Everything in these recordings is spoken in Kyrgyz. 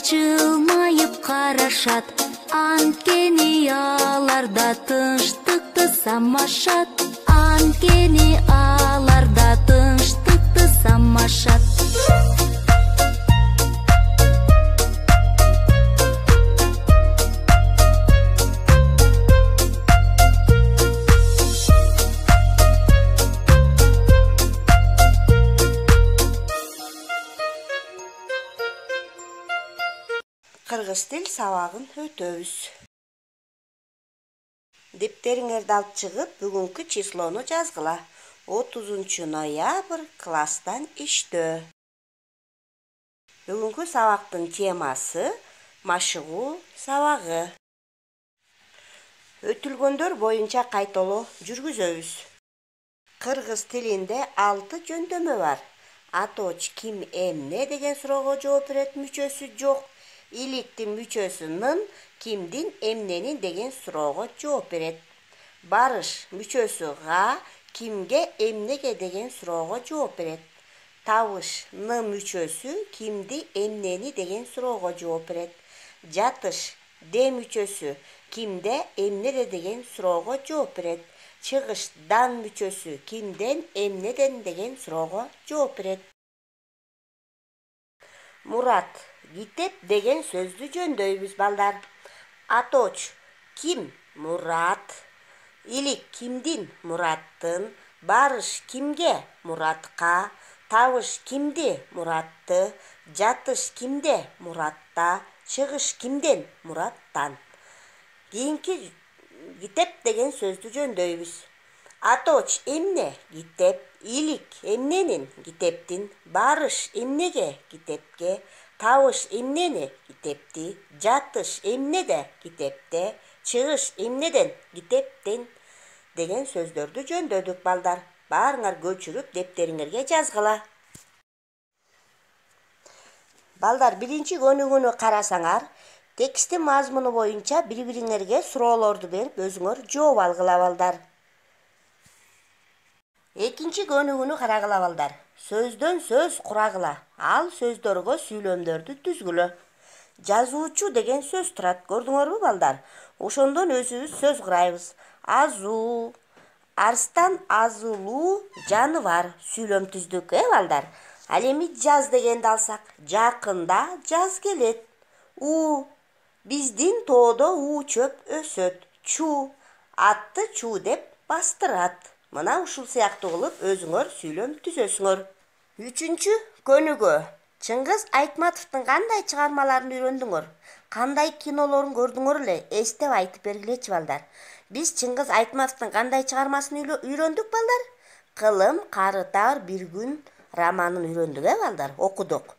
жылмайып карашат, анткени аларда тынчтыкты самашат, анткени аларда тынчтыкты самашат. Кыргыз тил сабагын өтөбүз. Дептериңерди алып чыгып, бүгүнкү числону жазгыла. 30 ноябрь класстан иштөө. Бүгүнкү сабактын темасы машыгуу сабагы. Өтүлгөндөр боюнча кайталоо жүргүзөбүз. Кыргыз тилинде 6 жөндөмө бар. Аточ ким эмне деген суроого жооп берет, мүчөсү жок. Иликтин мүчөсүнүн кимдин эмненин деген суроого жооп берет. Барыш мүчөсү га кимге эмнеге деген суроого жооп берет. Табыш ны мүчөсү кимди эмнени деген суроого жооп берет. Жатыш де мүчөсү кимде эмнеде деген суроого жооп берет. Чыгыш дан мүчөсү кимден эмнеден деген суроого жооп берет. Мурат китеп деген сөздү жөндөйбүз балдар. Аточ ким? Мурат. Илик кимдин? Мураттын. Барыш кимге? Муратка. Табыш кимди? Муратты. Жатыш кимде? Муратта. Чыгыш кимден? Мураттан. Кийинки китеп деген сөздү жөндөйбүз. Аточ эмне? Китеп. Илик эмненин? Китептин. Барыш эмнеге? Китепке. Табыш эмнени? Китепти. Жатыш эмнеде? Китепте. Чыгыш эмнеден? Китептен деген сөздөрдү жөндөдүк балдар. Баарыңар көчүрүп дептериңерге жазгыла. Балдар, биринчи көнүгүүнү карасаңар, тексттин мазмуну боюнча бири-бириңерге суроолорду берип, өзүңөр жооп алгыла балдар. Экинчи көнүгүүнү карагыла балдар. Сөздөн сөз курагыла. Ал сөздөргө сүйлөмдөрдү түзгүлө. Жазуучу деген сөз турат, көрдүңөрбү балдар? Ошондон өзүбүз сөз курайбыз. Азуу, арстан азылуу жаныбар сүйлөм түздүк, балдар? Ал эми жаз дегенди алсак, жакында жаз келет. Биздин тоодо чөп өсөт. Чу, атты чу деп бастырат. Мына ушул сыяктуу кылып өзүңөр сүйлөм түзөсүңөр. Үчүнчү көнүгүү. Чыңгыз Айтматовдун кандай чыгармаларын үйрөндүңөр? Кандай кинолорун көрдүңөр эле? Эстеп айтып бергилечи балдар. Биз Чыңгыз Айтматовдун кандай чыгармасын үйрөндүк балдар? Кылым карытар бир күн романын үйрөндүк, балдар, окудук.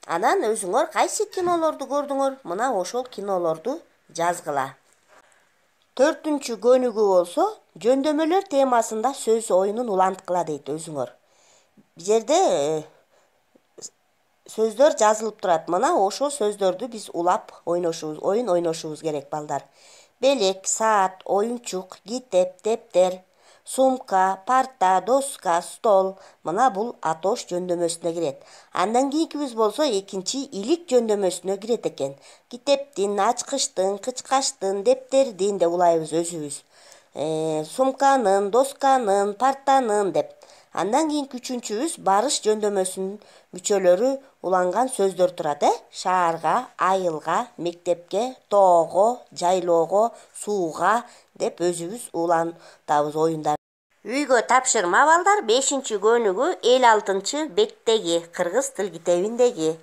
Анан өзүңөр кайсы кинолорду көрдүңөр? Мына ошол кинолорду жазгыла. Төртүнчү көнүгүү болсо, жөндөмөлөр темасында сөз оюнун уланткыла дейт өзүңөр. Бул жерде сөздөр жазылып турат. Мына ошол сөздөрдү биз улап ойын ойношубуз керек балдар. Белек, саат, оюнчук, китеп, дептер, сумка, парта, доска, стол. Мына бул атош жөндөмөсүнө кирет. Андан кийинкибиз болсо экинчи илик жөндөмөсүнө кирет экен. Китептин, ачкычтын, кычкачтын, дептердин деп улайбыз өзүбүз. Сумканын, досканын, партанын деп. Андан кийинки үчүнчүбүз барыш жөндөмөсүнүн мүчөлөрү уланган сөздөр турат, шаарга, айылга, мектепке, тоого, жайлоого, сууга деп өзүбүз улантабыз оюндар. Үйгө тапшырма балдар, 5-көнүгүү 56-беттеги кыргыз тил китебиндеги.